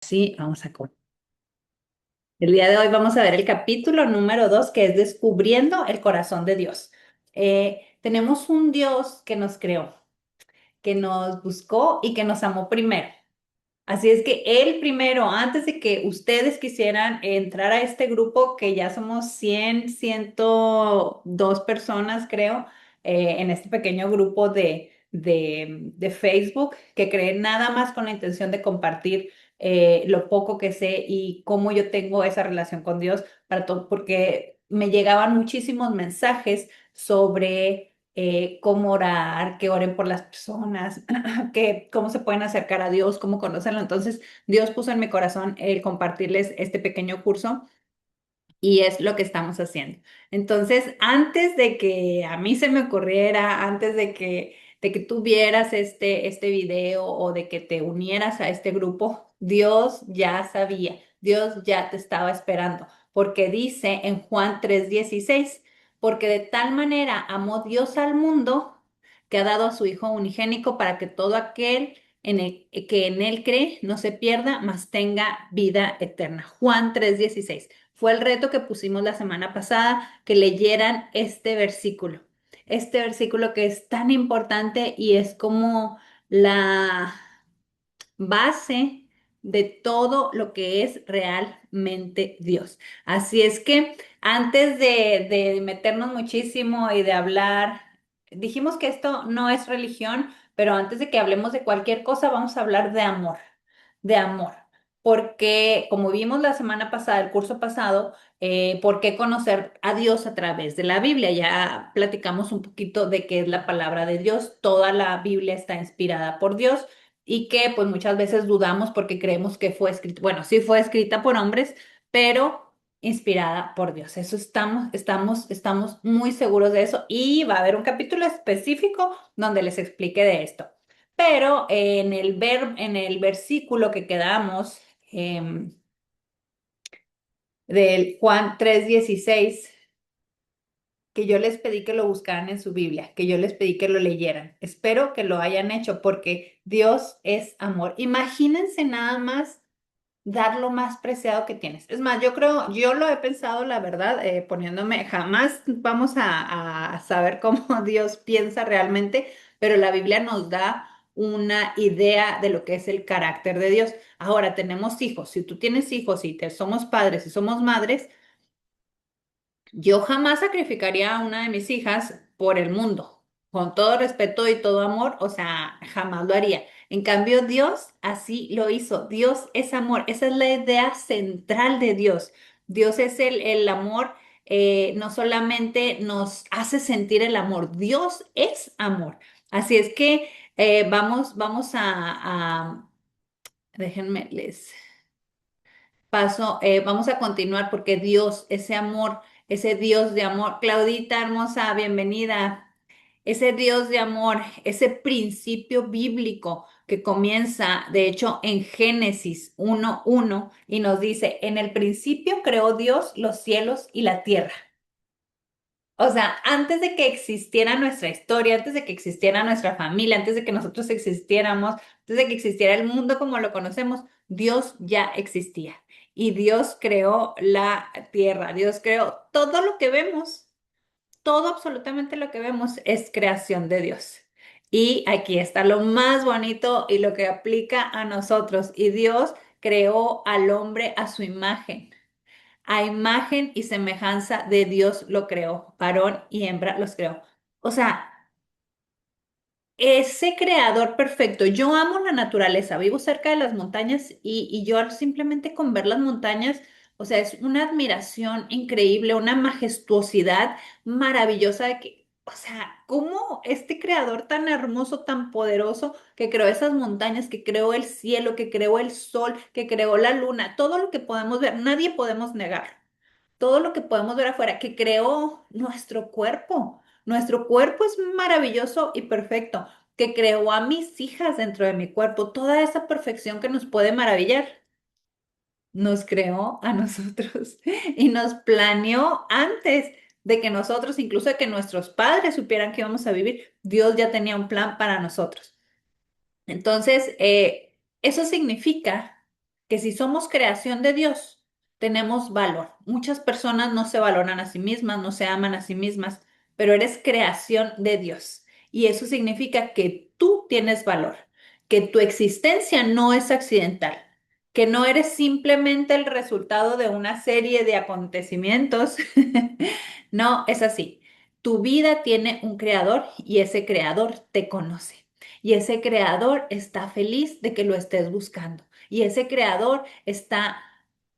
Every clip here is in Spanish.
Sí, vamos a comer. El día de hoy vamos a ver el capítulo número 2, que es Descubriendo el corazón de Dios. Tenemos un Dios que nos creó, que nos buscó y que nos amó primero. Así es que él primero, antes de que ustedes quisieran entrar a este grupo, que ya somos 102 personas, creo, en este pequeño grupo de Facebook, que creen nada más con la intención de compartir lo poco que sé y cómo yo tengo esa relación con Dios, para todo, porque me llegaban muchísimos mensajes sobre cómo orar, que oren por las personas, que cómo se pueden acercar a Dios, cómo conocerlo. Entonces, Dios puso en mi corazón el compartirles este pequeño curso y es lo que estamos haciendo. Entonces, antes de que a mí se me ocurriera, antes de que tú vieras este video o de que te unieras a este grupo, Dios ya sabía, Dios ya te estaba esperando, porque dice en Juan 3:16, porque de tal manera amó Dios al mundo que ha dado a su Hijo unigénico para que todo aquel que en él cree no se pierda, mas tenga vida eterna. Juan 3:16. Fue el reto que pusimos la semana pasada, que leyeran este versículo que es tan importante y es como la base de todo lo que es realmente Dios. Así es que antes de meternos muchísimo y de hablar, dijimos que esto no es religión, pero antes de que hablemos de cualquier cosa, vamos a hablar de amor. Porque, como vimos la semana pasada, el curso pasado, ¿por qué conocer a Dios a través de la Biblia? Ya platicamos un poquito de qué es la palabra de Dios. Toda la Biblia está inspirada por Dios y que pues muchas veces dudamos porque creemos que fue escrita, bueno, sí fue escrita por hombres, pero inspirada por Dios. Eso estamos muy seguros de eso y va a haber un capítulo específico donde les explique de esto. Pero en el versículo que quedamos del Juan 3:16, que yo les pedí que lo buscaran en su Biblia, que yo les pedí que lo leyeran. Espero que lo hayan hecho porque Dios es amor. Imagínense nada más dar lo más preciado que tienes. Es más, yo creo, yo lo he pensado, la verdad, poniéndome, jamás vamos a saber cómo Dios piensa realmente, pero la Biblia nos da una idea de lo que es el carácter de Dios. Ahora, tenemos hijos. Si tú tienes hijos y te somos padres y somos madres, yo jamás sacrificaría a una de mis hijas por el mundo, con todo respeto y todo amor, o sea, jamás lo haría. En cambio, Dios así lo hizo. Dios es amor. Esa es la idea central de Dios. Dios es el amor, no solamente nos hace sentir el amor, Dios es amor. Así es que vamos déjenme les paso, vamos a continuar porque Dios, ese amor, ese Dios de amor, Claudita hermosa, bienvenida. Ese Dios de amor, ese principio bíblico que comienza, de hecho, en Génesis 1:1 y nos dice, en el principio creó Dios los cielos y la tierra. O sea, antes de que existiera nuestra historia, antes de que existiera nuestra familia, antes de que nosotros existiéramos, antes de que existiera el mundo como lo conocemos, Dios ya existía. Y Dios creó la tierra, Dios creó todo lo que vemos, todo absolutamente lo que vemos es creación de Dios. Y aquí está lo más bonito y lo que aplica a nosotros. Y Dios creó al hombre a su imagen. A imagen y semejanza de Dios lo creó, varón y hembra los creó. O sea, ese creador perfecto, yo amo la naturaleza, vivo cerca de las montañas y yo simplemente con ver las montañas, o sea, es una admiración increíble, una majestuosidad maravillosa de que, o sea, cómo este creador tan hermoso, tan poderoso, que creó esas montañas, que creó el cielo, que creó el sol, que creó la luna, todo lo que podemos ver, nadie podemos negar todo lo que podemos ver afuera, que creó nuestro cuerpo. Nuestro cuerpo es maravilloso y perfecto, que creó a mis hijas dentro de mi cuerpo, toda esa perfección que nos puede maravillar. Nos creó a nosotros y nos planeó antes de que nosotros, incluso de que nuestros padres supieran que íbamos a vivir. Dios ya tenía un plan para nosotros. Entonces, eso significa que si somos creación de Dios, tenemos valor. Muchas personas no se valoran a sí mismas, no se aman a sí mismas, pero eres creación de Dios. Y eso significa que tú tienes valor, que tu existencia no es accidental, que no eres simplemente el resultado de una serie de acontecimientos. No, es así. Tu vida tiene un creador y ese creador te conoce. Y ese creador está feliz de que lo estés buscando. Y ese creador está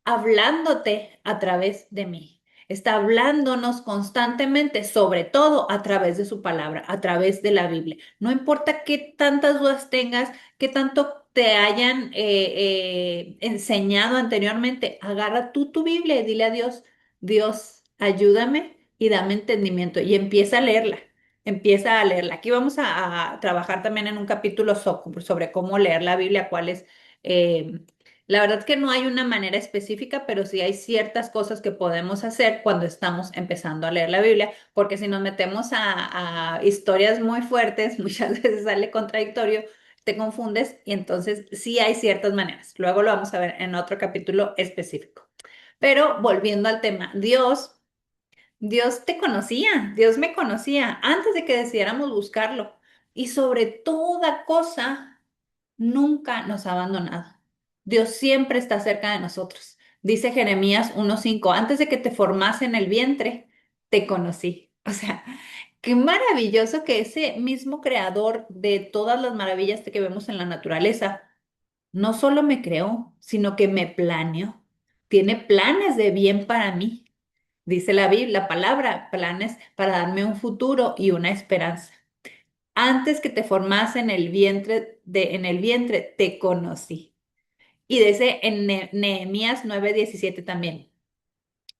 hablándote a través de mí. Está hablándonos constantemente, sobre todo a través de su palabra, a través de la Biblia. No importa qué tantas dudas tengas, qué tanto te hayan enseñado anteriormente, agarra tú tu Biblia y dile a Dios, Dios, ayúdame y dame entendimiento. Y empieza a leerla. Empieza a leerla. Aquí vamos a trabajar también en un capítulo sobre cómo leer la Biblia, cuáles la verdad es que no hay una manera específica, pero sí hay ciertas cosas que podemos hacer cuando estamos empezando a leer la Biblia, porque si nos metemos a historias muy fuertes, muchas veces sale contradictorio, te confundes y entonces sí hay ciertas maneras. Luego lo vamos a ver en otro capítulo específico. Pero volviendo al tema, Dios te conocía, Dios me conocía antes de que decidiéramos buscarlo y sobre toda cosa nunca nos ha abandonado. Dios siempre está cerca de nosotros. Dice Jeremías 1:5, antes de que te formase en el vientre, te conocí. O sea, qué maravilloso que ese mismo creador de todas las maravillas que vemos en la naturaleza, no solo me creó, sino que me planeó. Tiene planes de bien para mí. Dice la Biblia, la palabra, planes para darme un futuro y una esperanza. Antes que te formase en el vientre te conocí. Y dice en Nehemías 9:17 también.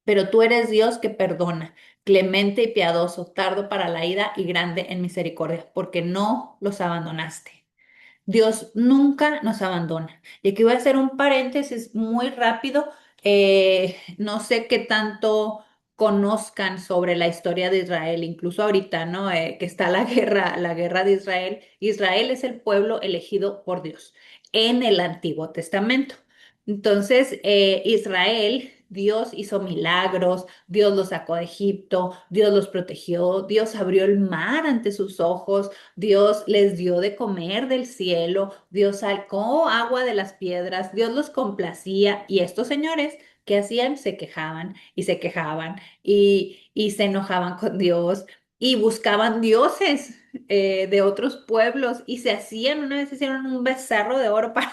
Pero tú eres Dios que perdona, clemente y piadoso, tardo para la ira y grande en misericordia, porque no los abandonaste. Dios nunca nos abandona. Y aquí voy a hacer un paréntesis muy rápido. No sé qué tanto conozcan sobre la historia de Israel, incluso ahorita, ¿no? Que está la guerra de Israel. Israel es el pueblo elegido por Dios en el Antiguo Testamento. Entonces, Israel, Dios hizo milagros, Dios los sacó de Egipto, Dios los protegió, Dios abrió el mar ante sus ojos. Dios les dio de comer del cielo, Dios sacó agua de las piedras, Dios los complacía y estos señores, ¿qué hacían? Se quejaban y se quejaban y se enojaban con Dios y buscaban dioses de otros pueblos y se hacían, una vez hicieron un becerro de oro para,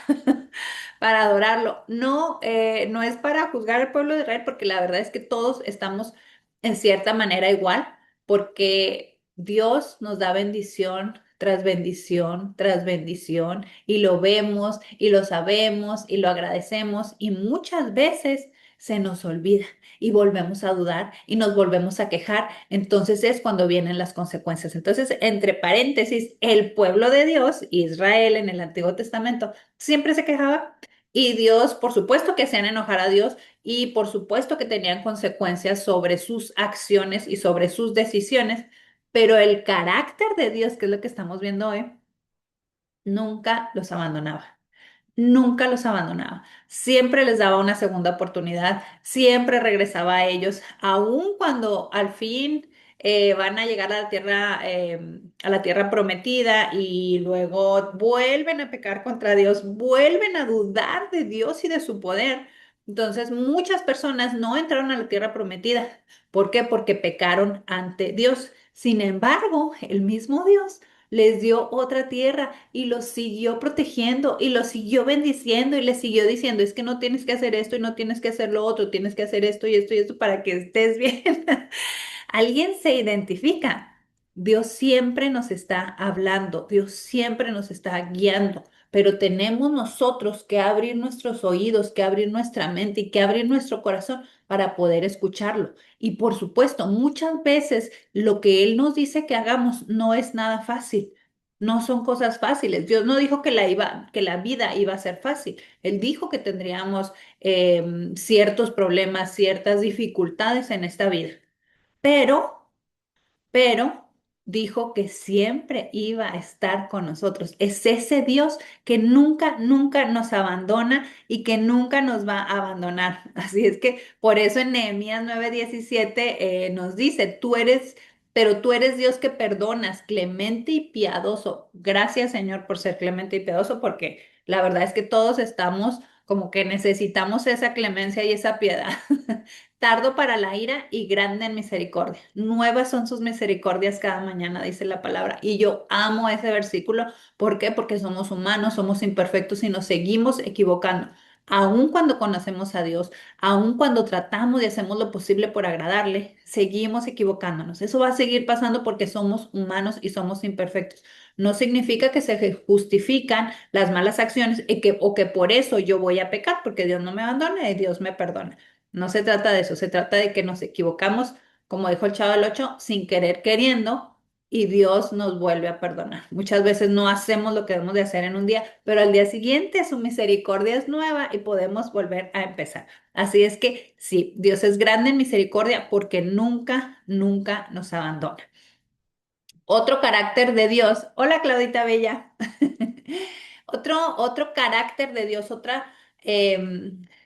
para adorarlo. No, no es para juzgar al pueblo de Israel porque la verdad es que todos estamos en cierta manera igual porque Dios nos da bendición tras bendición y lo vemos y lo sabemos y lo agradecemos y muchas veces se nos olvida y volvemos a dudar y nos volvemos a quejar. Entonces es cuando vienen las consecuencias. Entonces, entre paréntesis, el pueblo de Dios, Israel en el Antiguo Testamento, siempre se quejaba. Y Dios, por supuesto que hacían enojar a Dios y por supuesto que tenían consecuencias sobre sus acciones y sobre sus decisiones, pero el carácter de Dios, que es lo que estamos viendo hoy, nunca los abandonaba. Nunca los abandonaba. Siempre les daba una segunda oportunidad, siempre regresaba a ellos, aun cuando al fin van a llegar a la tierra prometida y luego vuelven a pecar contra Dios, vuelven a dudar de Dios y de su poder. Entonces, muchas personas no entraron a la tierra prometida. ¿Por qué? Porque pecaron ante Dios. Sin embargo, el mismo Dios les dio otra tierra y los siguió protegiendo y los siguió bendiciendo y les siguió diciendo, es que no tienes que hacer esto y no tienes que hacer lo otro, tienes que hacer esto y esto para que estés bien. Alguien se identifica. Dios siempre nos está hablando, Dios siempre nos está guiando, pero tenemos nosotros que abrir nuestros oídos, que abrir nuestra mente y que abrir nuestro corazón para poder escucharlo. Y por supuesto, muchas veces lo que Él nos dice que hagamos no es nada fácil. No son cosas fáciles. Dios no dijo que la vida iba a ser fácil. Él dijo que tendríamos ciertos problemas, ciertas dificultades en esta vida. Pero, pero dijo que siempre iba a estar con nosotros. Es ese Dios que nunca, nunca nos abandona y que nunca nos va a abandonar. Así es que por eso en Nehemías 9:17 nos dice, pero tú eres Dios que perdonas, clemente y piadoso. Gracias, Señor, por ser clemente y piadoso, porque la verdad es que todos estamos como que necesitamos esa clemencia y esa piedad. Tardo para la ira y grande en misericordia. Nuevas son sus misericordias cada mañana, dice la palabra. Y yo amo ese versículo. ¿Por qué? Porque somos humanos, somos imperfectos y nos seguimos equivocando. Aun cuando conocemos a Dios, aun cuando tratamos y hacemos lo posible por agradarle, seguimos equivocándonos. Eso va a seguir pasando porque somos humanos y somos imperfectos. No significa que se justifican las malas acciones o que por eso yo voy a pecar, porque Dios no me abandona y Dios me perdona. No se trata de eso, se trata de que nos equivocamos, como dijo el Chavo del Ocho, sin querer queriendo y Dios nos vuelve a perdonar. Muchas veces no hacemos lo que debemos de hacer en un día, pero al día siguiente su misericordia es nueva y podemos volver a empezar. Así es que sí, Dios es grande en misericordia porque nunca, nunca nos abandona. Otro carácter de Dios. Hola, Claudita Bella. Otro carácter de Dios, otra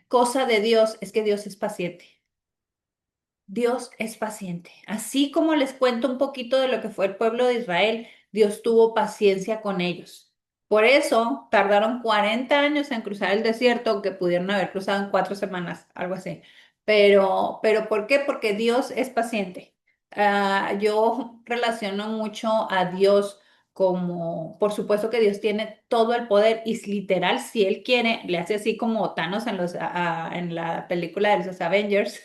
cosa de Dios es que Dios es paciente. Dios es paciente. Así como les cuento un poquito de lo que fue el pueblo de Israel, Dios tuvo paciencia con ellos. Por eso tardaron 40 años en cruzar el desierto, que pudieron haber cruzado en 4 semanas, algo así. Pero ¿por qué? Porque Dios es paciente. Yo relaciono mucho a Dios como, por supuesto que Dios tiene todo el poder y literal, si Él quiere, le hace así como Thanos en la película de los Avengers.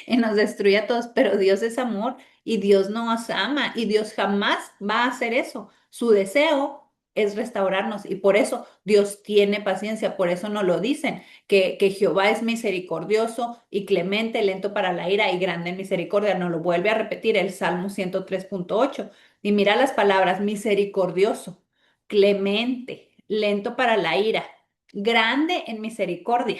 Y nos destruye a todos, pero Dios es amor y Dios nos ama y Dios jamás va a hacer eso. Su deseo es restaurarnos y por eso Dios tiene paciencia, por eso nos lo dicen, que Jehová es misericordioso y clemente, lento para la ira y grande en misericordia. Nos lo vuelve a repetir el Salmo 103:8. Y mira las palabras, misericordioso, clemente, lento para la ira, grande en misericordia.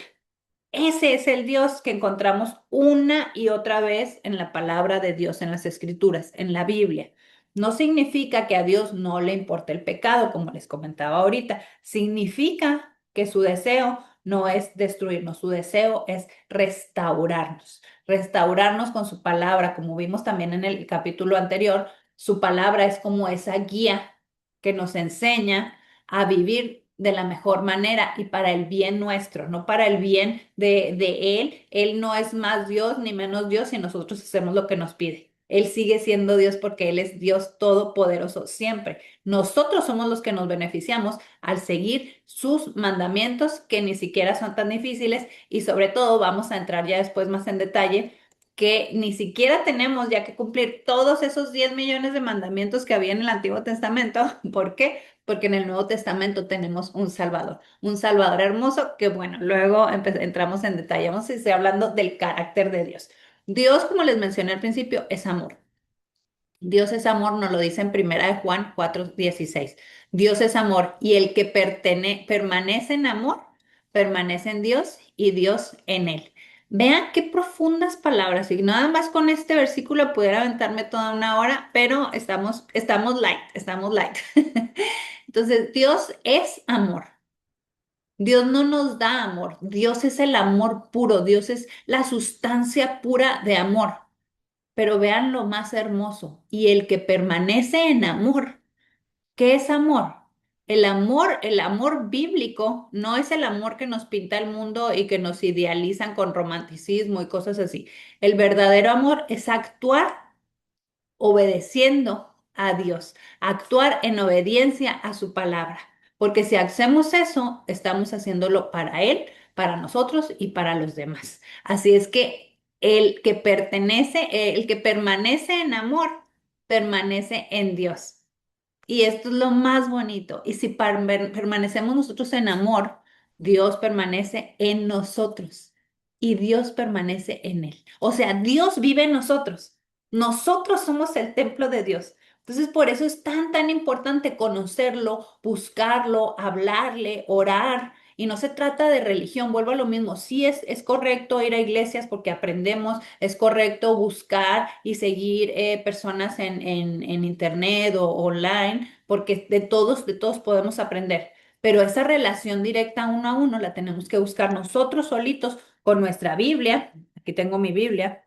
Ese es el Dios que encontramos una y otra vez en la palabra de Dios, en las Escrituras, en la Biblia. No significa que a Dios no le importe el pecado, como les comentaba ahorita. Significa que su deseo no es destruirnos, su deseo es restaurarnos, restaurarnos con su palabra, como vimos también en el capítulo anterior. Su palabra es como esa guía que nos enseña a vivir de la mejor manera y para el bien nuestro, no para el bien de Él. Él no es más Dios ni menos Dios si nosotros hacemos lo que nos pide. Él sigue siendo Dios porque Él es Dios todopoderoso siempre. Nosotros somos los que nos beneficiamos al seguir sus mandamientos que ni siquiera son tan difíciles y sobre todo vamos a entrar ya después más en detalle que ni siquiera tenemos ya que cumplir todos esos 10 millones de mandamientos que había en el Antiguo Testamento. ¿Por qué? Porque en el Nuevo Testamento tenemos un Salvador hermoso que, bueno, luego entramos en detalle. Vamos a estar hablando del carácter de Dios. Dios, como les mencioné al principio, es amor. Dios es amor, nos lo dice en Primera de Juan 4:16. Dios es amor y el que permanece en amor, permanece en Dios y Dios en él. Vean qué profundas palabras. Y nada más con este versículo pudiera aventarme toda una hora, pero estamos light, estamos light. Entonces, Dios es amor. Dios no nos da amor. Dios es el amor puro. Dios es la sustancia pura de amor. Pero vean lo más hermoso. Y el que permanece en amor, ¿qué es amor? El amor bíblico no es el amor que nos pinta el mundo y que nos idealizan con romanticismo y cosas así. El verdadero amor es actuar obedeciendo a Dios, actuar en obediencia a su palabra. Porque si hacemos eso, estamos haciéndolo para Él, para nosotros y para los demás. Así es que el que permanece en amor, permanece en Dios. Y esto es lo más bonito. Y si permanecemos nosotros en amor, Dios permanece en nosotros y Dios permanece en Él. O sea, Dios vive en nosotros. Nosotros somos el templo de Dios. Entonces, por eso es tan, tan importante conocerlo, buscarlo, hablarle, orar Y no se trata de religión, vuelvo a lo mismo. Sí es correcto ir a iglesias porque aprendemos, es correcto buscar y seguir personas en internet o online, porque de todos podemos aprender. Pero esa relación directa uno a uno la tenemos que buscar nosotros solitos con nuestra Biblia. Aquí tengo mi Biblia.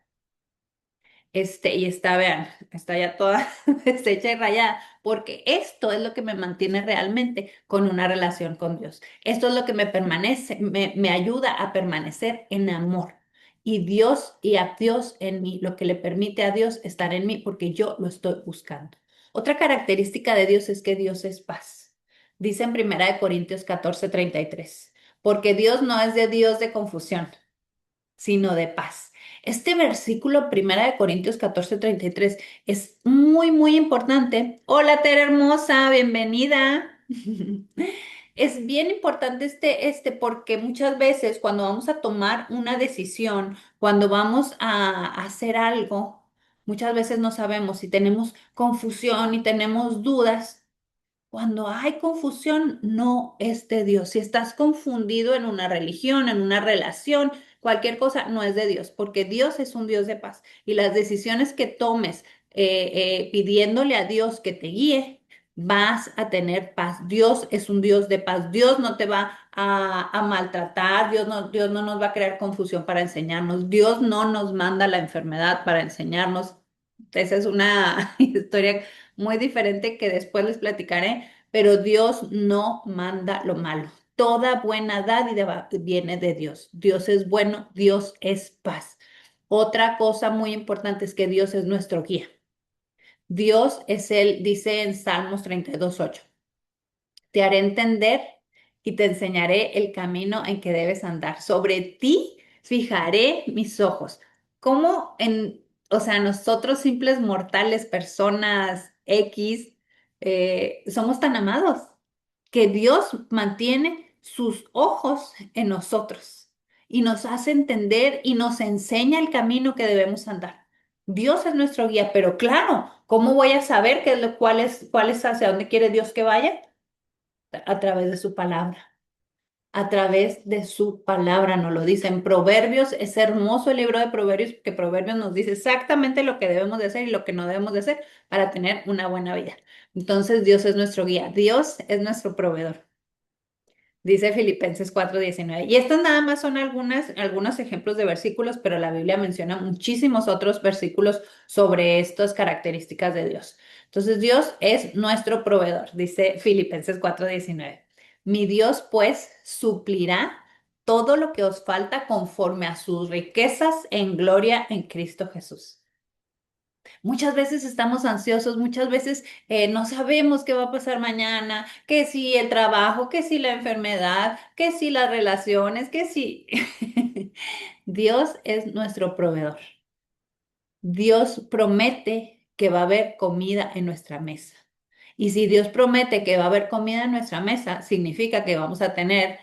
Y está, vean, está ya toda deshecha y rayada, porque esto es lo que me mantiene realmente con una relación con Dios. Esto es lo que me permanece, me ayuda a permanecer en amor. Y Dios y a Dios en mí, lo que le permite a Dios estar en mí, porque yo lo estoy buscando. Otra característica de Dios es que Dios es paz. Dice en 1 Corintios 14:33, porque Dios no es de Dios de confusión, sino de paz. Este versículo, 1 Corintios 14:33, es muy, muy importante. Hola, Tere hermosa, bienvenida. Es bien importante porque muchas veces cuando vamos a tomar una decisión, cuando vamos a hacer algo, muchas veces no sabemos si tenemos confusión y tenemos dudas. Cuando hay confusión, no es de Dios. Si estás confundido en una religión, en una relación, cualquier cosa, no es de Dios, porque Dios es un Dios de paz. Y las decisiones que tomes pidiéndole a Dios que te guíe, vas a tener paz. Dios es un Dios de paz. Dios no te va a maltratar. Dios no nos va a crear confusión para enseñarnos. Dios no nos manda la enfermedad para enseñarnos. Esa es una historia muy diferente que después les platicaré, pero Dios no manda lo malo. Toda buena dádiva viene de Dios. Dios es bueno, Dios es paz. Otra cosa muy importante es que Dios es nuestro guía. Dios es Él, dice en Salmos 32:8. Te haré entender y te enseñaré el camino en que debes andar. Sobre ti fijaré mis ojos. ¿Cómo o sea, nosotros simples mortales, personas X, somos tan amados que Dios mantiene sus ojos en nosotros y nos hace entender y nos enseña el camino que debemos andar? Dios es nuestro guía, pero claro, ¿cómo voy a saber cuál es hacia dónde quiere Dios que vaya? A través de su palabra. A través de su palabra nos lo dice. En Proverbios, es hermoso el libro de Proverbios, porque Proverbios nos dice exactamente lo que debemos de hacer y lo que no debemos de hacer para tener una buena vida. Entonces, Dios es nuestro guía, Dios es nuestro proveedor. Dice Filipenses 4:19. Y estos nada más son algunos ejemplos de versículos, pero la Biblia menciona muchísimos otros versículos sobre estas características de Dios. Entonces, Dios es nuestro proveedor, dice Filipenses 4:19. Mi Dios, pues, suplirá todo lo que os falta conforme a sus riquezas en gloria en Cristo Jesús. Muchas veces estamos ansiosos, muchas veces no sabemos qué va a pasar mañana, que si el trabajo, que si la enfermedad, que si las relaciones, que si... Dios es nuestro proveedor. Dios promete que va a haber comida en nuestra mesa. Y si Dios promete que va a haber comida en nuestra mesa, significa que vamos a tener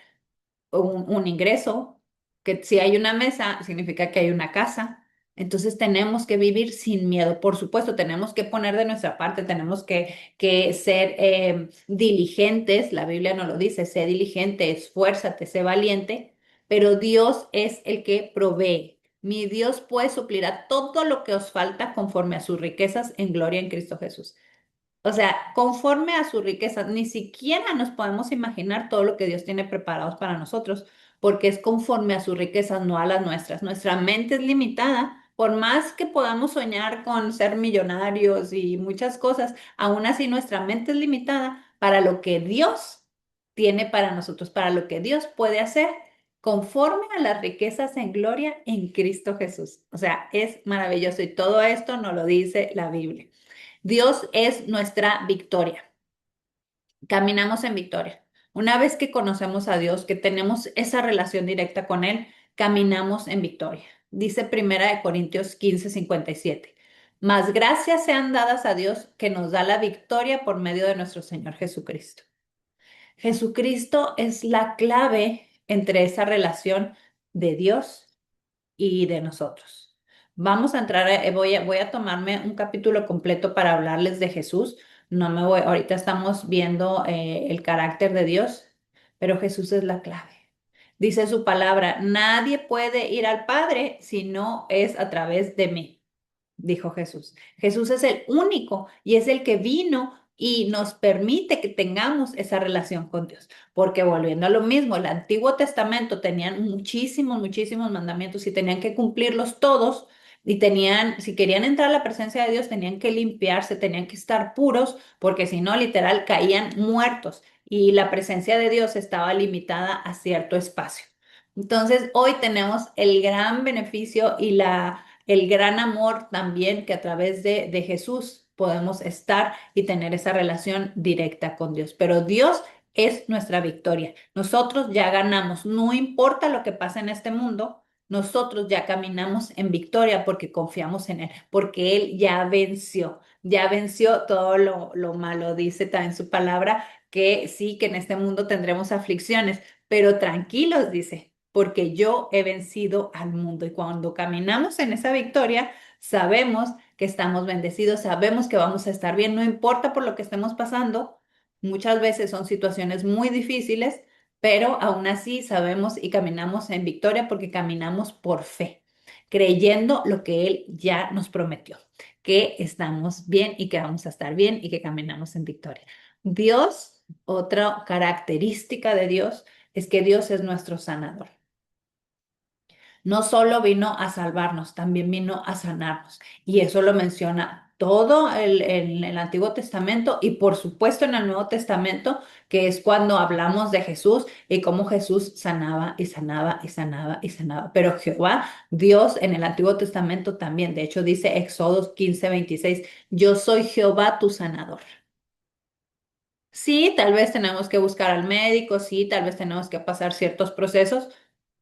un ingreso, que si hay una mesa, significa que hay una casa. Entonces tenemos que vivir sin miedo. Por supuesto, tenemos que poner de nuestra parte, tenemos que ser diligentes. La Biblia nos lo dice, sé diligente, esfuérzate, sé valiente, pero Dios es el que provee. Mi Dios pues suplirá todo lo que os falta conforme a sus riquezas en gloria en Cristo Jesús. O sea, conforme a su riqueza, ni siquiera nos podemos imaginar todo lo que Dios tiene preparados para nosotros, porque es conforme a sus riquezas, no a las nuestras. Nuestra mente es limitada, por más que podamos soñar con ser millonarios y muchas cosas, aún así nuestra mente es limitada para lo que Dios tiene para nosotros, para lo que Dios puede hacer conforme a las riquezas en gloria en Cristo Jesús. O sea, es maravilloso y todo esto nos lo dice la Biblia. Dios es nuestra victoria. Caminamos en victoria. Una vez que conocemos a Dios, que tenemos esa relación directa con Él, caminamos en victoria. Dice 1 Corintios 15:57. Mas gracias sean dadas a Dios que nos da la victoria por medio de nuestro Señor Jesucristo. Jesucristo es la clave entre esa relación de Dios y de nosotros. Vamos a entrar, voy a tomarme un capítulo completo para hablarles de Jesús. No me voy, ahorita estamos viendo el carácter de Dios, pero Jesús es la clave. Dice su palabra, nadie puede ir al Padre si no es a través de mí, dijo Jesús. Jesús es el único y es el que vino y nos permite que tengamos esa relación con Dios. Porque volviendo a lo mismo, el Antiguo Testamento tenían muchísimos, muchísimos mandamientos y tenían que cumplirlos todos. Y tenían, si querían entrar a la presencia de Dios, tenían que limpiarse, tenían que estar puros, porque si no, literal, caían muertos y la presencia de Dios estaba limitada a cierto espacio. Entonces, hoy tenemos el gran beneficio y el gran amor también que a través de Jesús podemos estar y tener esa relación directa con Dios. Pero Dios es nuestra victoria. Nosotros ya ganamos, no importa lo que pase en este mundo, nosotros ya caminamos en victoria porque confiamos en Él, porque Él ya venció todo lo malo. Dice también su palabra que sí, que en este mundo tendremos aflicciones, pero tranquilos, dice, porque yo he vencido al mundo. Y cuando caminamos en esa victoria, sabemos que estamos bendecidos, sabemos que vamos a estar bien, no importa por lo que estemos pasando. Muchas veces son situaciones muy difíciles, pero aún así sabemos y caminamos en victoria porque caminamos por fe, creyendo lo que Él ya nos prometió, que estamos bien y que vamos a estar bien y que caminamos en victoria. Dios, otra característica de Dios es que Dios es nuestro sanador. No solo vino a salvarnos, también vino a sanarnos. Y eso lo menciona todo el Antiguo Testamento y por supuesto en el Nuevo Testamento, que es cuando hablamos de Jesús y cómo Jesús sanaba y sanaba y sanaba y sanaba. Pero Jehová, Dios en el Antiguo Testamento también, de hecho dice Éxodo 15:26, yo soy Jehová tu sanador. Sí, tal vez tenemos que buscar al médico, sí, tal vez tenemos que pasar ciertos procesos,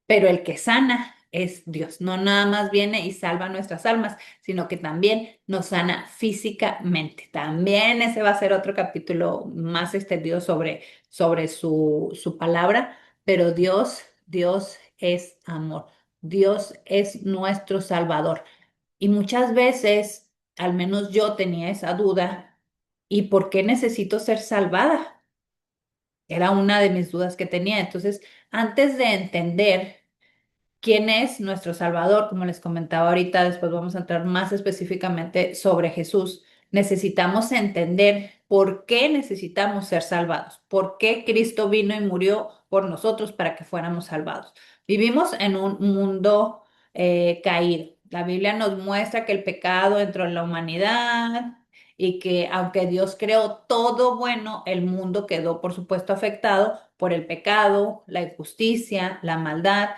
pero el que sana es Dios. No nada más viene y salva nuestras almas, sino que también nos sana físicamente. También ese va a ser otro capítulo más extendido sobre su palabra, pero Dios es amor. Dios es nuestro Salvador. Y muchas veces, al menos yo tenía esa duda, ¿y por qué necesito ser salvada? Era una de mis dudas que tenía. Entonces, antes de entender quién es nuestro Salvador, como les comentaba ahorita, después vamos a entrar más específicamente sobre Jesús. Necesitamos entender por qué necesitamos ser salvados, por qué Cristo vino y murió por nosotros para que fuéramos salvados. Vivimos en un mundo caído. La Biblia nos muestra que el pecado entró en la humanidad y que aunque Dios creó todo bueno, el mundo quedó, por supuesto, afectado por el pecado, la injusticia, la maldad.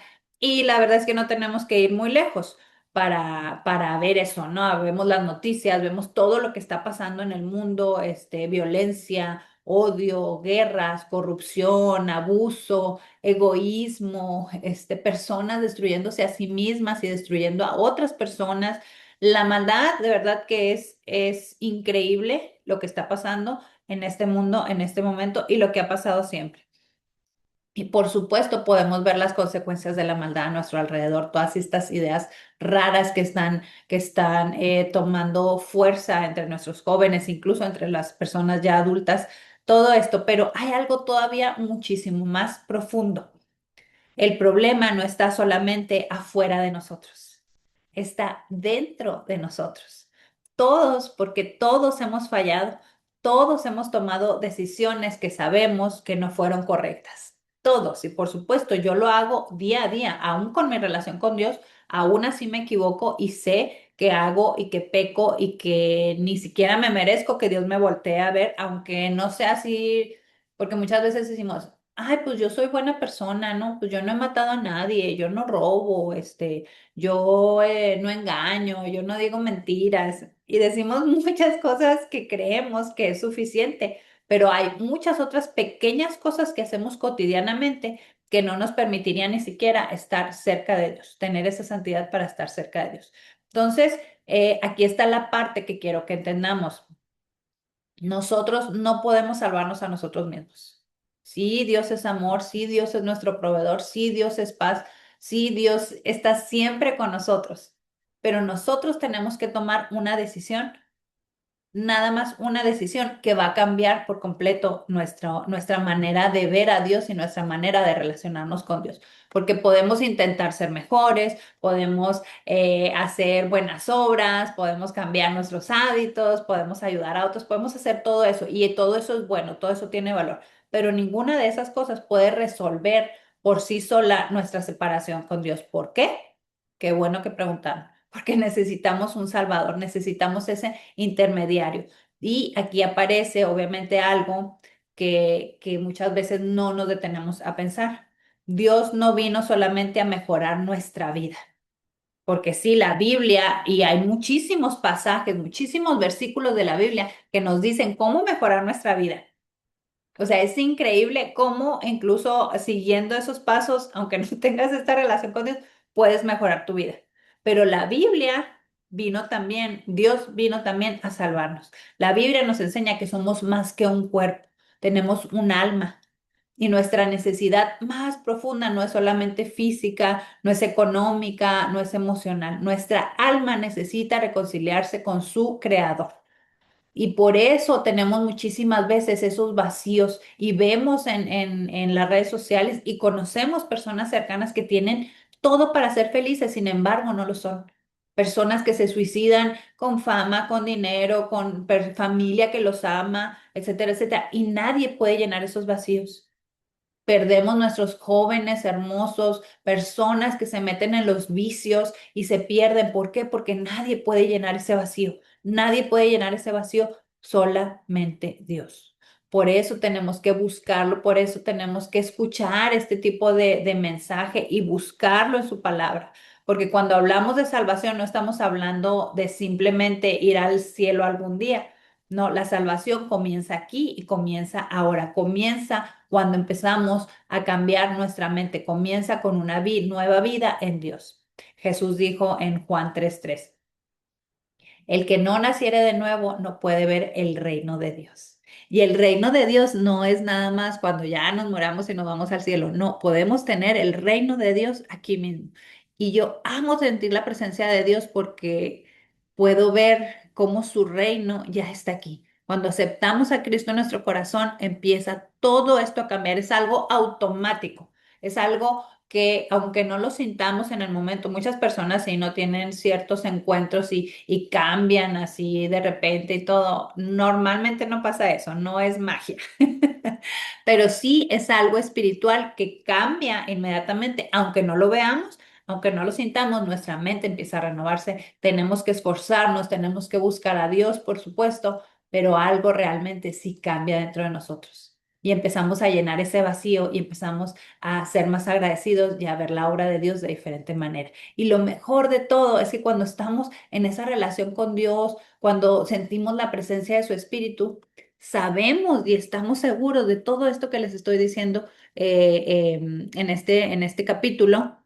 Y la verdad es que no tenemos que ir muy lejos para ver eso, ¿no? Vemos las noticias, vemos todo lo que está pasando en el mundo, violencia, odio, guerras, corrupción, abuso, egoísmo, personas destruyéndose a sí mismas y destruyendo a otras personas. La maldad, de verdad que es increíble lo que está pasando en este mundo, en este momento y lo que ha pasado siempre. Y por supuesto podemos ver las consecuencias de la maldad a nuestro alrededor, todas estas ideas raras que están tomando fuerza entre nuestros jóvenes, incluso entre las personas ya adultas, todo esto, pero hay algo todavía muchísimo más profundo. El problema no está solamente afuera de nosotros, está dentro de nosotros. Todos, porque todos hemos fallado, todos hemos tomado decisiones que sabemos que no fueron correctas. Todos, y por supuesto yo lo hago día a día, aún con mi relación con Dios, aún así me equivoco y sé que hago y que peco y que ni siquiera me merezco que Dios me voltee a ver, aunque no sea así, porque muchas veces decimos, ay, pues yo soy buena persona, ¿no? Pues yo no he matado a nadie, yo no robo, yo no engaño, yo no digo mentiras. Y decimos muchas cosas que creemos que es suficiente, pero hay muchas otras pequeñas cosas que hacemos cotidianamente que no nos permitirían ni siquiera estar cerca de Dios, tener esa santidad para estar cerca de Dios. Entonces, aquí está la parte que quiero que entendamos. Nosotros no podemos salvarnos a nosotros mismos. Sí, Dios es amor, sí, Dios es nuestro proveedor, sí, Dios es paz, sí, Dios está siempre con nosotros, pero nosotros tenemos que tomar una decisión nada más una decisión que va a cambiar por completo nuestra manera de ver a Dios y nuestra manera de relacionarnos con Dios. Porque podemos intentar ser mejores, podemos hacer buenas obras, podemos cambiar nuestros hábitos, podemos ayudar a otros, podemos hacer todo eso y todo eso es bueno, todo eso tiene valor, pero ninguna de esas cosas puede resolver por sí sola nuestra separación con Dios. ¿Por qué? Qué bueno que preguntaron. Porque necesitamos un Salvador, necesitamos ese intermediario. Y aquí aparece obviamente algo que muchas veces no nos detenemos a pensar. Dios no vino solamente a mejorar nuestra vida, porque sí, la Biblia, y hay muchísimos pasajes, muchísimos versículos de la Biblia que nos dicen cómo mejorar nuestra vida. O sea, es increíble cómo incluso siguiendo esos pasos, aunque no tengas esta relación con Dios, puedes mejorar tu vida. Pero la Biblia vino también, Dios vino también a salvarnos. La Biblia nos enseña que somos más que un cuerpo, tenemos un alma. Y nuestra necesidad más profunda no es solamente física, no es económica, no es emocional. Nuestra alma necesita reconciliarse con su creador. Y por eso tenemos muchísimas veces esos vacíos y vemos en las redes sociales y conocemos personas cercanas que tienen todo para ser felices, sin embargo no lo son. Personas que se suicidan con fama, con dinero, con familia que los ama, etcétera, etcétera. Y nadie puede llenar esos vacíos. Perdemos nuestros jóvenes hermosos, personas que se meten en los vicios y se pierden. ¿Por qué? Porque nadie puede llenar ese vacío. Nadie puede llenar ese vacío, solamente Dios. Por eso tenemos que buscarlo, por eso tenemos que escuchar este tipo de mensaje y buscarlo en su palabra. Porque cuando hablamos de salvación no estamos hablando de simplemente ir al cielo algún día. No, la salvación comienza aquí y comienza ahora. Comienza cuando empezamos a cambiar nuestra mente. Comienza con una nueva vida en Dios. Jesús dijo en Juan 3:3. El que no naciere de nuevo no puede ver el reino de Dios. Y el reino de Dios no es nada más cuando ya nos moramos y nos vamos al cielo. No, podemos tener el reino de Dios aquí mismo. Y yo amo sentir la presencia de Dios porque puedo ver cómo su reino ya está aquí. Cuando aceptamos a Cristo en nuestro corazón, empieza todo esto a cambiar. Es algo automático. Es algo que aunque no lo sintamos en el momento, muchas personas sí no tienen ciertos encuentros y cambian así de repente y todo. Normalmente no pasa eso, no es magia, pero sí es algo espiritual que cambia inmediatamente, aunque no lo veamos. Aunque no lo sintamos, nuestra mente empieza a renovarse. Tenemos que esforzarnos, tenemos que buscar a Dios, por supuesto, pero algo realmente sí cambia dentro de nosotros. Y empezamos a llenar ese vacío y empezamos a ser más agradecidos y a ver la obra de Dios de diferente manera. Y lo mejor de todo es que cuando estamos en esa relación con Dios, cuando sentimos la presencia de su Espíritu, sabemos y estamos seguros de todo esto que les estoy diciendo en este capítulo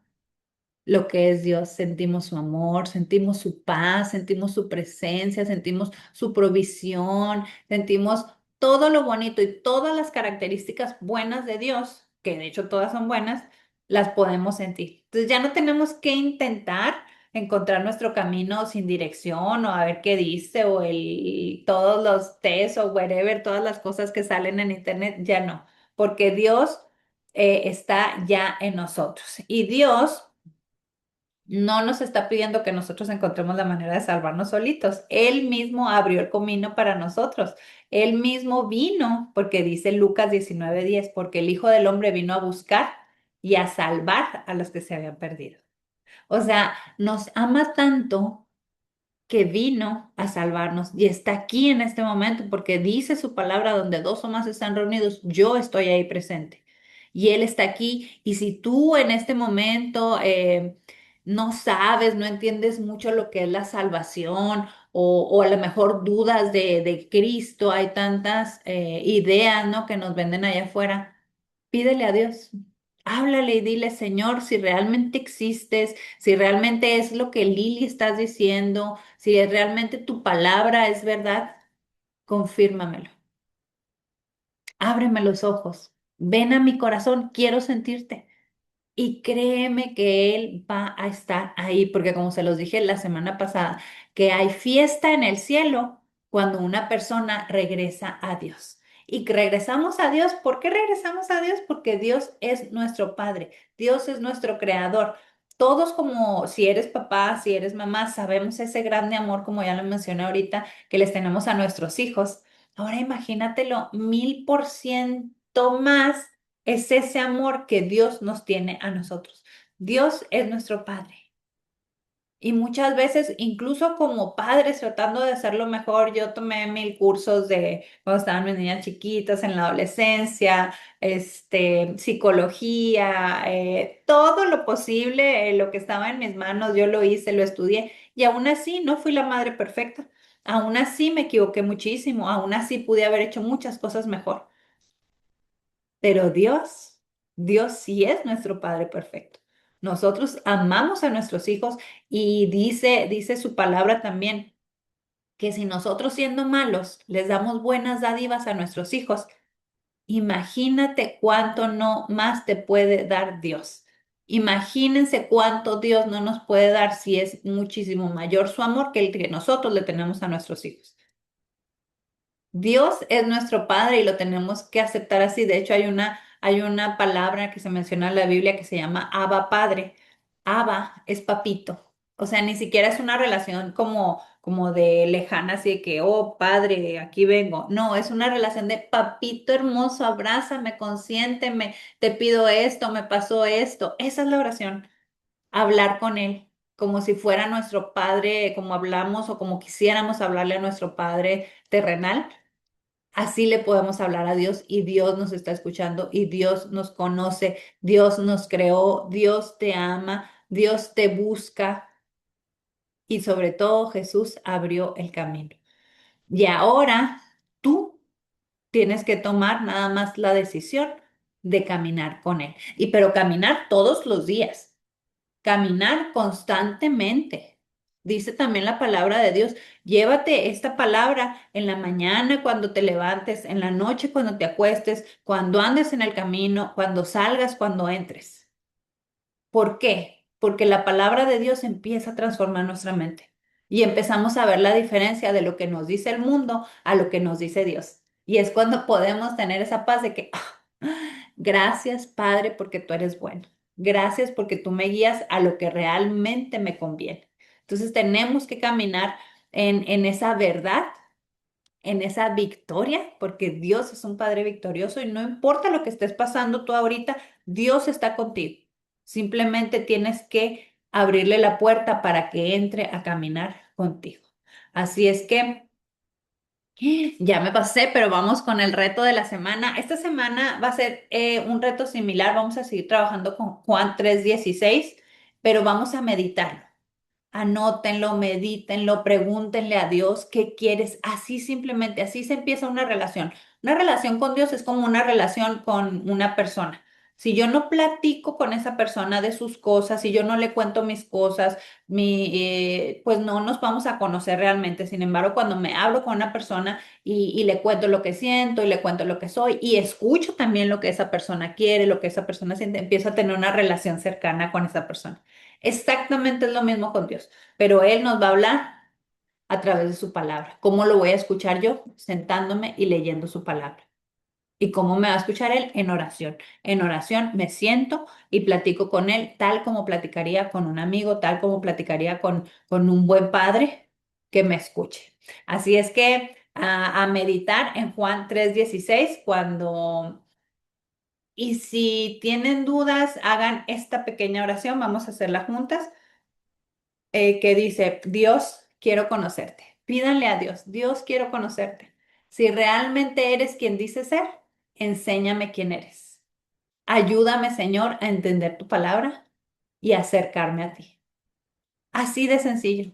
lo que es Dios. Sentimos su amor, sentimos su paz, sentimos su presencia, sentimos su provisión, sentimos todo lo bonito y todas las características buenas de Dios, que de hecho todas son buenas, las podemos sentir. Entonces ya no tenemos que intentar encontrar nuestro camino sin dirección o a ver qué dice o todos los test o whatever, todas las cosas que salen en internet, ya no, porque Dios está ya en nosotros y Dios no nos está pidiendo que nosotros encontremos la manera de salvarnos solitos. Él mismo abrió el camino para nosotros. Él mismo vino, porque dice Lucas 19:10, porque el Hijo del Hombre vino a buscar y a salvar a los que se habían perdido. O sea, nos ama tanto que vino a salvarnos y está aquí en este momento porque dice su palabra, donde dos o más están reunidos, yo estoy ahí presente. Y Él está aquí. Y si tú en este momento no sabes, no entiendes mucho lo que es la salvación o a lo mejor dudas de Cristo, hay tantas ideas, ¿no? Que nos venden allá afuera, pídele a Dios. Háblale y dile, Señor, si realmente existes, si realmente es lo que Lili estás diciendo, si realmente tu palabra es verdad, confírmamelo. Ábreme los ojos. Ven a mi corazón, quiero sentirte. Y créeme que Él va a estar ahí, porque como se los dije la semana pasada, que hay fiesta en el cielo cuando una persona regresa a Dios. Y regresamos a Dios. ¿Por qué regresamos a Dios? Porque Dios es nuestro Padre, Dios es nuestro creador. Todos como si eres papá, si eres mamá, sabemos ese grande amor, como ya lo mencioné ahorita, que les tenemos a nuestros hijos. Ahora imagínatelo, 1000% más es ese amor que Dios nos tiene a nosotros. Dios es nuestro Padre. Y muchas veces, incluso como padres, tratando de hacerlo mejor, yo tomé 1000 cursos de cuando estaban mis niñas chiquitas, en la adolescencia, psicología, todo lo posible, lo que estaba en mis manos, yo lo hice, lo estudié, y aún así no fui la madre perfecta. Aún así me equivoqué muchísimo, aún así pude haber hecho muchas cosas mejor. Pero Dios sí es nuestro Padre perfecto. Nosotros amamos a nuestros hijos y dice su palabra también que si nosotros siendo malos les damos buenas dádivas a nuestros hijos, imagínate cuánto no más te puede dar Dios. Imagínense cuánto Dios no nos puede dar si es muchísimo mayor su amor que el que nosotros le tenemos a nuestros hijos. Dios es nuestro Padre y lo tenemos que aceptar así. De hecho, hay una palabra que se menciona en la Biblia que se llama Abba Padre. Abba es papito. O sea, ni siquiera es una relación como de lejana, así de que, oh, padre, aquí vengo. No, es una relación de papito hermoso, abrázame, consiénteme, te pido esto, me pasó esto. Esa es la oración, hablar con Él, como si fuera nuestro padre, como hablamos o como quisiéramos hablarle a nuestro padre terrenal. Así le podemos hablar a Dios y Dios nos está escuchando y Dios nos conoce, Dios nos creó, Dios te ama, Dios te busca y sobre todo Jesús abrió el camino. Y ahora tú tienes que tomar nada más la decisión de caminar con Él. Y pero caminar todos los días. Caminar constantemente. Dice también la palabra de Dios, llévate esta palabra en la mañana cuando te levantes, en la noche cuando te acuestes, cuando andes en el camino, cuando salgas, cuando entres. ¿Por qué? Porque la palabra de Dios empieza a transformar nuestra mente y empezamos a ver la diferencia de lo que nos dice el mundo a lo que nos dice Dios. Y es cuando podemos tener esa paz de que, gracias, Padre, porque tú eres bueno. Gracias porque tú me guías a lo que realmente me conviene. Entonces tenemos que caminar en esa verdad, en esa victoria, porque Dios es un Padre victorioso y no importa lo que estés pasando tú ahorita, Dios está contigo. Simplemente tienes que abrirle la puerta para que entre a caminar contigo. Así es que ya me pasé, pero vamos con el reto de la semana. Esta semana va a ser un reto similar. Vamos a seguir trabajando con Juan 3:16, pero vamos a meditarlo. Anótenlo, medítenlo, pregúntenle a Dios qué quieres. Así simplemente, así se empieza una relación. Una relación con Dios es como una relación con una persona. Si yo no platico con esa persona de sus cosas, si yo no le cuento mis cosas, pues no nos vamos a conocer realmente. Sin embargo, cuando me hablo con una persona y le cuento lo que siento y le cuento lo que soy y escucho también lo que esa persona quiere, lo que esa persona siente, empiezo a tener una relación cercana con esa persona. Exactamente es lo mismo con Dios, pero Él nos va a hablar a través de su palabra. ¿Cómo lo voy a escuchar yo? Sentándome y leyendo su palabra. ¿Y cómo me va a escuchar Él? En oración. En oración me siento y platico con Él tal como platicaría con un amigo, tal como platicaría con un buen padre que me escuche. Así es que a meditar en Juan 3:16 y si tienen dudas, hagan esta pequeña oración, vamos a hacerla juntas, que dice, Dios, quiero conocerte. Pídanle a Dios, Dios, quiero conocerte. Si realmente eres quien dices ser, enséñame quién eres. Ayúdame, Señor, a entender tu palabra y acercarme a ti. Así de sencillo.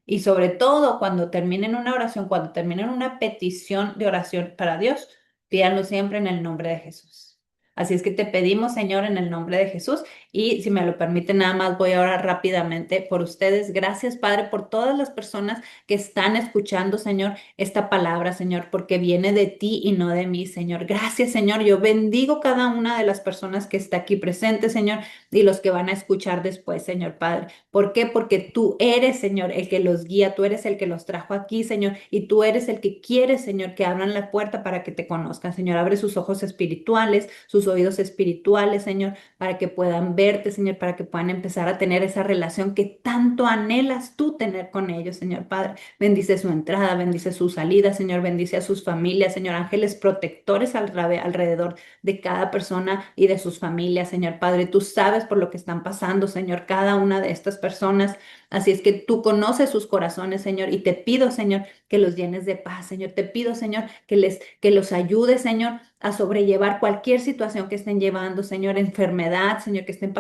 Y sobre todo cuando terminen una oración, cuando terminen una petición de oración para Dios, pídanlo siempre en el nombre de Jesús. Así es que te pedimos, Señor, en el nombre de Jesús, Y si me lo permite, nada más voy a orar rápidamente por ustedes. Gracias, Padre, por todas las personas que están escuchando, Señor, esta palabra, Señor, porque viene de ti y no de mí, Señor. Gracias, Señor. Yo bendigo cada una de las personas que está aquí presente, Señor, y los que van a escuchar después, Señor Padre. ¿Por qué? Porque tú eres, Señor, el que los guía, tú eres el que los trajo aquí, Señor, y tú eres el que quiere, Señor, que abran la puerta para que te conozcan, Señor. Abre sus ojos espirituales, sus oídos espirituales, Señor, para que puedan verte, Señor, para que puedan empezar a tener esa relación que tanto anhelas tú tener con ellos, Señor Padre. Bendice su entrada, bendice su salida, Señor, bendice a sus familias, Señor, ángeles protectores alrededor de cada persona y de sus familias, Señor Padre. Tú sabes por lo que están pasando, Señor, cada una de estas personas. Así es que tú conoces sus corazones, Señor, y te pido, Señor, que los llenes de paz, Señor. Te pido, Señor, que los ayudes, Señor, a sobrellevar cualquier situación que estén llevando, Señor, enfermedad, Señor, que estén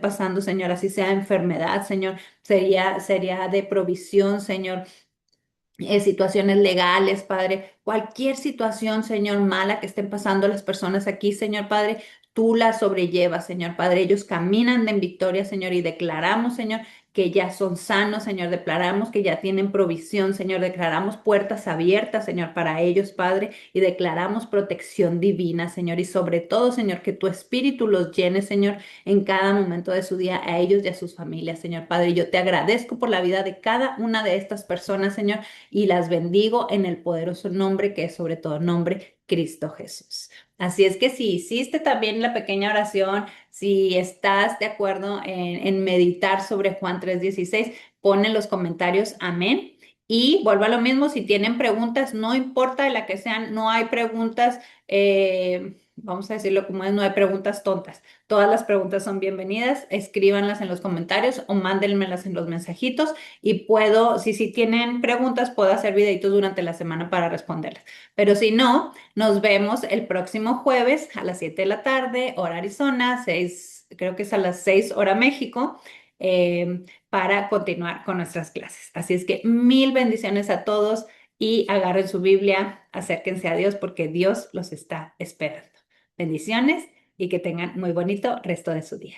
pasando, Señor, así sea enfermedad, Señor, sería de provisión, Señor, situaciones legales, Padre, cualquier situación, Señor, mala que estén pasando las personas aquí, Señor Padre, tú la sobrellevas, Señor Padre. Ellos caminan en victoria, Señor, y declaramos, Señor, que ya son sanos, Señor, declaramos que ya tienen provisión, Señor, declaramos puertas abiertas, Señor, para ellos, Padre, y declaramos protección divina, Señor, y sobre todo, Señor, que tu espíritu los llene, Señor, en cada momento de su día, a ellos y a sus familias, Señor Padre. Y yo te agradezco por la vida de cada una de estas personas, Señor, y las bendigo en el poderoso nombre que es sobre todo nombre, Cristo Jesús. Así es que si hiciste también la pequeña oración, si estás de acuerdo en meditar sobre Juan 3:16, pon en los comentarios amén. Y vuelvo a lo mismo, si tienen preguntas, no importa de la que sean, no hay preguntas, vamos a decirlo como es, no hay preguntas tontas. Todas las preguntas son bienvenidas, escríbanlas en los comentarios o mándenmelas en los mensajitos y puedo, si tienen preguntas, puedo hacer videitos durante la semana para responderlas. Pero si no, nos vemos el próximo jueves a las 7 de la tarde, hora Arizona, 6, creo que es a las 6 hora México, para continuar con nuestras clases. Así es que mil bendiciones a todos y agarren su Biblia, acérquense a Dios porque Dios los está esperando. Bendiciones y que tengan muy bonito resto de su día.